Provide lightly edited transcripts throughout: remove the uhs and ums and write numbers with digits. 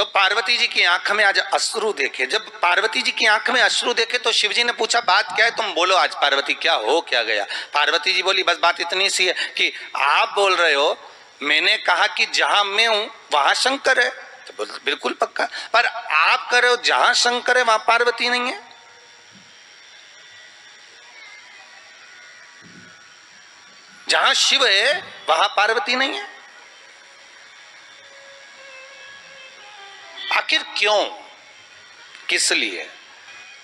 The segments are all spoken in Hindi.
तो पार्वती जी की आंख में आज अश्रु देखे। जब पार्वती जी की आंख में अश्रु देखे तो शिव जी ने पूछा बात क्या है, तुम बोलो आज पार्वती क्या हो क्या गया। पार्वती जी बोली बस बात इतनी सी है कि आप बोल रहे हो मैंने कहा कि जहां मैं हूं वहां शंकर है, तो बिल्कुल पक्का, पर आप कह रहे हो जहां शंकर है वहां पार्वती नहीं है। जहां शिव है वहां पार्वती नहीं है। आखिर क्यों, किस लिए?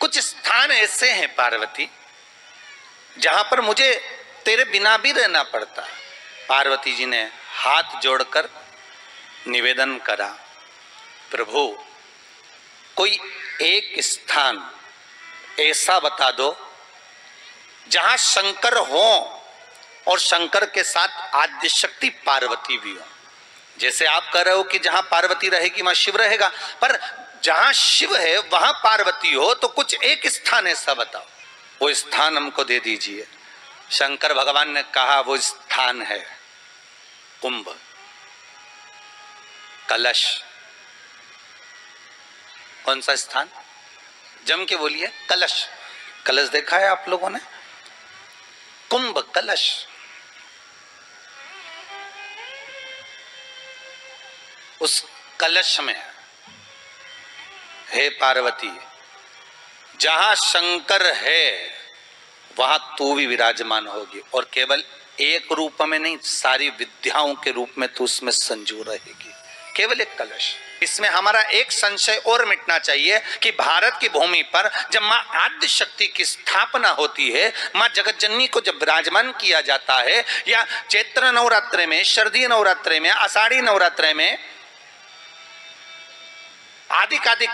कुछ स्थान ऐसे हैं पार्वती जहां पर मुझे तेरे बिना भी रहना पड़ता। पार्वती जी ने हाथ जोड़कर निवेदन करा, प्रभु कोई एक स्थान ऐसा बता दो जहां शंकर हो और शंकर के साथ आद्य शक्ति पार्वती भी हो। जैसे आप कह रहे हो कि जहां पार्वती रहेगी वहां शिव रहेगा, पर जहां शिव है वहां पार्वती हो, तो कुछ एक स्थान ऐसा बताओ, वो स्थान हमको दे दीजिए। शंकर भगवान ने कहा वो स्थान है कुंभ, कलश। कौन सा स्थान? जम के बोलिए, कलश। कलश देखा है आप लोगों ने? कुंभ कलश। उस कलश में हे पार्वती, जहां शंकर है वहां तू भी विराजमान होगी, और केवल एक रूप में नहीं, सारी विद्याओं के रूप में तू उसमें संजू रहेगी। केवल एक कलश। इसमें हमारा एक संशय और मिटना चाहिए कि भारत की भूमि पर जब मां आद्य शक्ति की स्थापना होती है, मां जगत जननी को जब विराजमान किया जाता है, या चैत्र नवरात्रे में, शरदीय नवरात्रे में, आषाढ़ी नवरात्रे में, आदिकादिक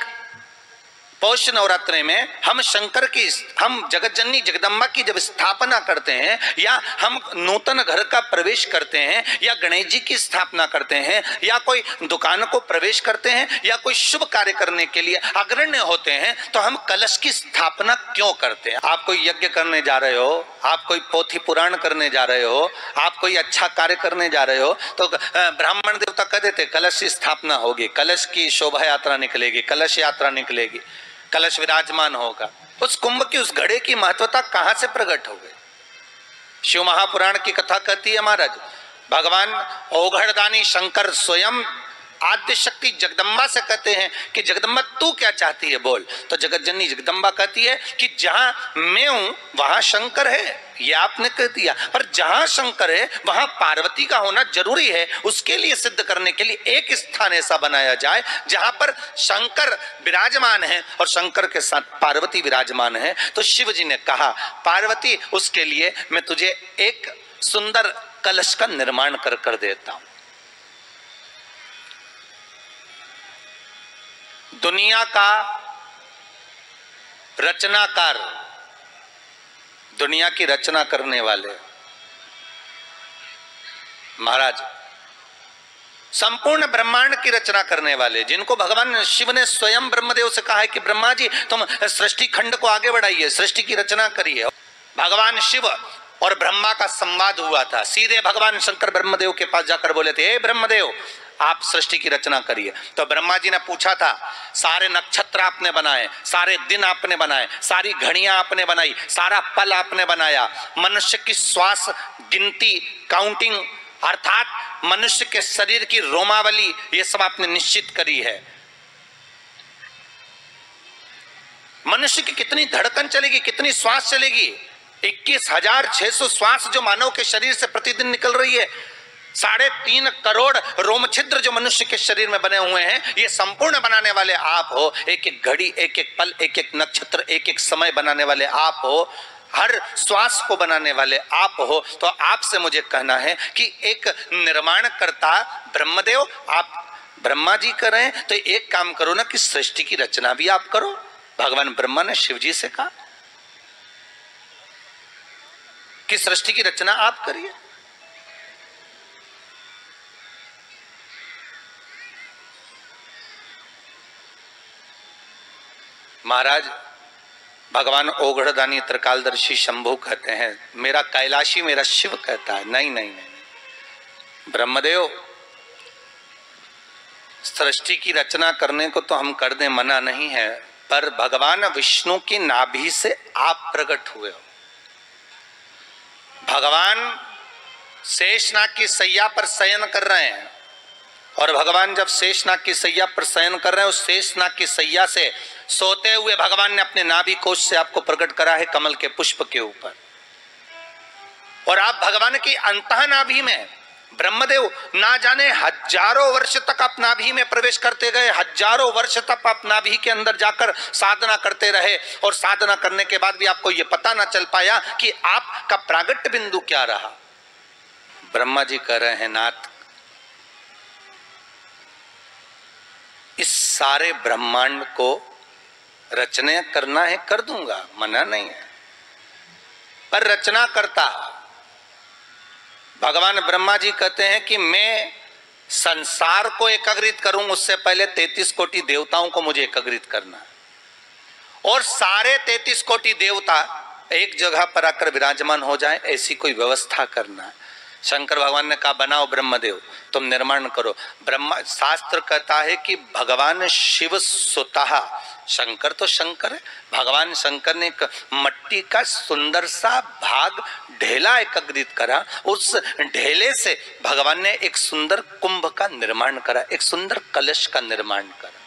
पौष नवरात्रे में हम शंकर की, हम जगत जननी जगदम्बा की जब स्थापना करते हैं, या हम नूतन घर का प्रवेश करते हैं, या गणेश जी की स्थापना करते हैं, या कोई दुकान को प्रवेश करते हैं, या कोई शुभ कार्य करने के लिए अग्रण्य होते हैं, तो हम कलश की स्थापना क्यों करते हैं? आप कोई यज्ञ करने जा रहे हो, आप कोई पोथी पुराण करने जा रहे हो, आप कोई अच्छा कार्य करने जा रहे हो, तो ब्राह्मण देवता कह देते कलश की स्थापना होगी, कलश की शोभा यात्रा निकलेगी, कलश यात्रा निकलेगी, कलश विराजमान होगा। उस कुंभ की, उस घड़े की महत्वता कहां से प्रकट हो गई? शिव महापुराण की कथा कहती है महाराज, भगवान ओघड़दानी शंकर स्वयं आद्य शक्ति जगदम्बा से कहते हैं कि जगदम्बा तू क्या चाहती है बोल। तो जगत जननी जगदम्बा कहती है कि जहां मैं हूं वहां शंकर है, ये आपने कह दिया, पर जहां शंकर है वहां पार्वती का होना जरूरी है। उसके लिए सिद्ध करने के लिए एक स्थान ऐसा बनाया जाए जहां पर शंकर विराजमान है और शंकर के साथ पार्वती विराजमान है। तो शिव जी ने कहा पार्वती, उसके लिए मैं तुझे एक सुंदर कलश का निर्माण कर देता हूं। दुनिया का रचनाकार, दुनिया की रचना करने वाले महाराज, संपूर्ण ब्रह्मांड की रचना करने वाले, जिनको भगवान शिव ने स्वयं ब्रह्मदेव से कहा है कि ब्रह्मा जी तुम सृष्टि खंड को आगे बढ़ाइए, सृष्टि की रचना करिए। भगवान शिव और ब्रह्मा का संवाद हुआ था। सीधे भगवान शंकर ब्रह्मदेव के पास जाकर बोले थे, हे ब्रह्मदेव आप सृष्टि की रचना करिए। तो ब्रह्मा जी ने पूछा था, सारे नक्षत्र आपने बनाए, सारे दिन आपने बनाए, सारी घड़ियां आपने बनाई, सारा पल आपने बनाया, मनुष्य की श्वास गिनती, काउंटिंग, अर्थात मनुष्य के शरीर की रोमावली, ये सब आपने निश्चित करी है। मनुष्य की कितनी धड़कन चलेगी, कितनी श्वास चलेगी, 21,600 श्वास जो मानव के शरीर से प्रतिदिन निकल रही है, 3.5 करोड़ रोम छिद्र जो मनुष्य के शरीर में बने हुए हैं, ये संपूर्ण बनाने वाले आप हो। एक एक घड़ी, एक एक पल, एक एक नक्षत्र, एक एक समय बनाने वाले आप हो, हर श्वास को बनाने वाले आप हो। तो आपसे मुझे कहना है कि एक निर्माणकर्ता ब्रह्मदेव आप ब्रह्मा जी कर रहे हैं, तो एक काम करो ना कि सृष्टि की रचना भी आप करो। भगवान ब्रह्मा ने शिव जी से कहा कि सृष्टि की रचना आप करिए। महाराज भगवान ओघड़दानी त्रिकालदर्शी शंभु कहते हैं, मेरा कैलाशी मेरा शिव कहता है, नहीं नहीं नहीं, ब्रह्मदेव सृष्टि की रचना करने को तो हम कर दें, मना नहीं है, पर भगवान विष्णु की नाभि से आप प्रकट हुए हो। भगवान शेषनाग की सैया पर शयन कर रहे हैं, और भगवान जब शेषनाग की सैया पर शयन कर रहे हैं, उस शेषनाग की सैया से सोते हुए भगवान ने अपने नाभि कोश से आपको प्रकट करा है कमल के पुष्प के ऊपर। और आप भगवान की अंतः नाभि में, ब्रह्मदेव ना जाने हजारों वर्ष तक आप नाभि में प्रवेश करते गए, हजारों वर्ष तक आप नाभि के अंदर जाकर साधना करते रहे, और साधना करने के बाद भी आपको यह पता ना चल पाया कि आपका प्रागट्य बिंदु क्या रहा। ब्रह्मा जी कह रहे हैं, नाथ इस सारे ब्रह्मांड को रचना करना है, कर दूंगा, मना नहीं है, पर रचना करता भगवान ब्रह्मा जी कहते हैं कि मैं संसार को एकत्रित करूं, उससे पहले 33 कोटि देवताओं को मुझे एकत्रित करना है, और सारे 33 कोटि देवता एक जगह पर आकर विराजमान हो जाए, ऐसी कोई व्यवस्था करना है। शंकर भगवान ने कहा, बनाओ ब्रह्मदेव, तुम निर्माण करो। ब्रह्मा, शास्त्र कहता है कि भगवान शिव स्वतः, शंकर तो शंकर है, भगवान शंकर ने एक मट्टी का सुंदर सा भाग ढेला एकत्रित करा, उस ढेले से भगवान ने एक सुंदर कुंभ का निर्माण करा, एक सुंदर कलश का निर्माण करा।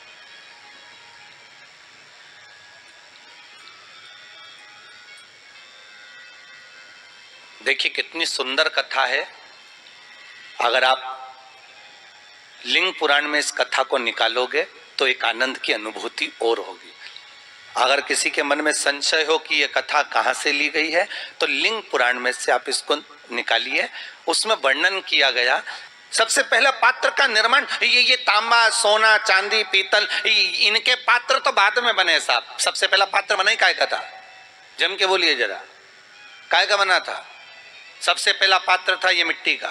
देखिए कितनी सुंदर कथा है। अगर आप लिंग पुराण में इस कथा को निकालोगे तो एक आनंद की अनुभूति और होगी। अगर किसी के मन में संशय हो कि यह कथा कहाँ से ली गई है, तो लिंग पुराण में से आप इसको निकालिए। उसमें वर्णन किया गया, सबसे पहला पात्र का निर्माण, ये तांबा, सोना, चांदी, पीतल, इनके पात्र तो बाद में बने साहब। सबसे पहला पात्र बना ही काय का था? जम के बोलिए जरा, काय का बना था? सबसे पहला पात्र था ये मिट्टी का।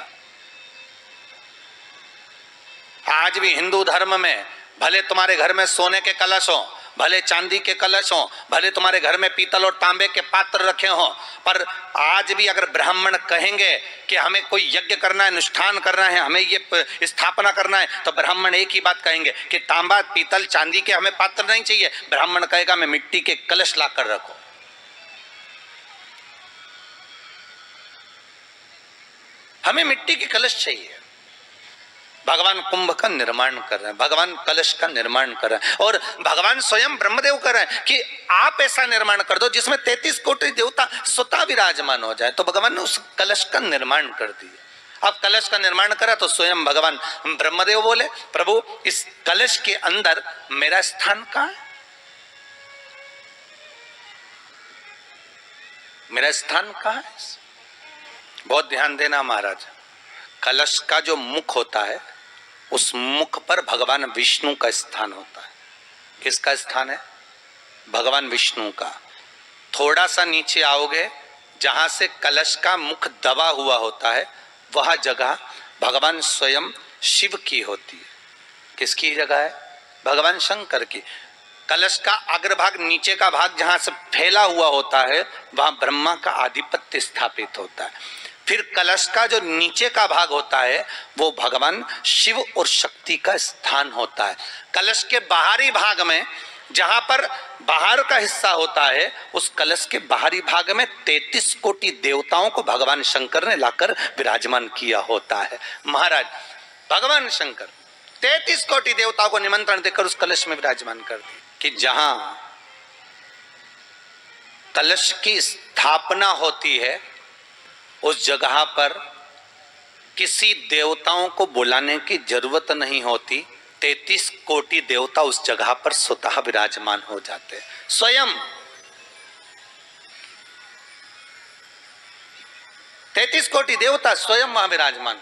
आज भी हिंदू धर्म में भले तुम्हारे घर में सोने के कलश हो, भले चांदी के कलश हो, भले तुम्हारे घर में पीतल और तांबे के पात्र रखे हो, पर आज भी अगर ब्राह्मण कहेंगे कि हमें कोई यज्ञ करना है, अनुष्ठान करना है, हमें ये स्थापना करना है, तो ब्राह्मण एक ही बात कहेंगे कि तांबा, पीतल, चांदी के हमें पात्र नहीं चाहिए। ब्राह्मण कहेगा मैं मिट्टी के कलश ला कर रखो। हमें मिट्टी के कलश चाहिए। भगवान कुंभ का निर्माण कर रहे हैं, भगवान कलश का निर्माण कर रहे हैं, और भगवान स्वयं ब्रह्मदेव कर रहे हैं कि आप ऐसा निर्माण कर दो जिसमें 33 कोटि देवता स्वतः विराजमान हो जाए। तो भगवान ने उस कलश का निर्माण कर दिया। अब कलश का निर्माण करा तो स्वयं भगवान ब्रह्मदेव बोले, प्रभु इस कलश के अंदर मेरा स्थान कहाँ है? मेरा स्थान कहाँ है? बहुत ध्यान देना महाराज। कलश का जो मुख होता है, उस मुख पर भगवान विष्णु का स्थान होता है। किसका स्थान है? भगवान विष्णु का। थोड़ा सा नीचे आओगे, जहां से कलश का मुख दबा हुआ होता है, वह जगह भगवान स्वयं शिव की होती है। किसकी जगह है? भगवान शंकर की। कलश का अग्रभाग, नीचे का भाग जहां से फैला हुआ होता है, वहां ब्रह्मा का आधिपत्य स्थापित होता है। फिर कलश का जो नीचे का भाग होता है, वो भगवान शिव और शक्ति का स्थान होता है। कलश के बाहरी भाग में, जहां पर बाहर का हिस्सा होता है, उस कलश के बाहरी भाग में 33 कोटि देवताओं को भगवान शंकर ने लाकर विराजमान किया होता है। महाराज भगवान शंकर 33 कोटि देवताओं को निमंत्रण देकर उस कलश में विराजमान कर दिए कि जहां कलश की स्थापना होती है, उस जगह पर किसी देवताओं को बुलाने की जरूरत नहीं होती। 33 कोटि देवता उस जगह पर स्वतः विराजमान हो जाते हैं। स्वयं 33 कोटि देवता स्वयं वहां विराजमान।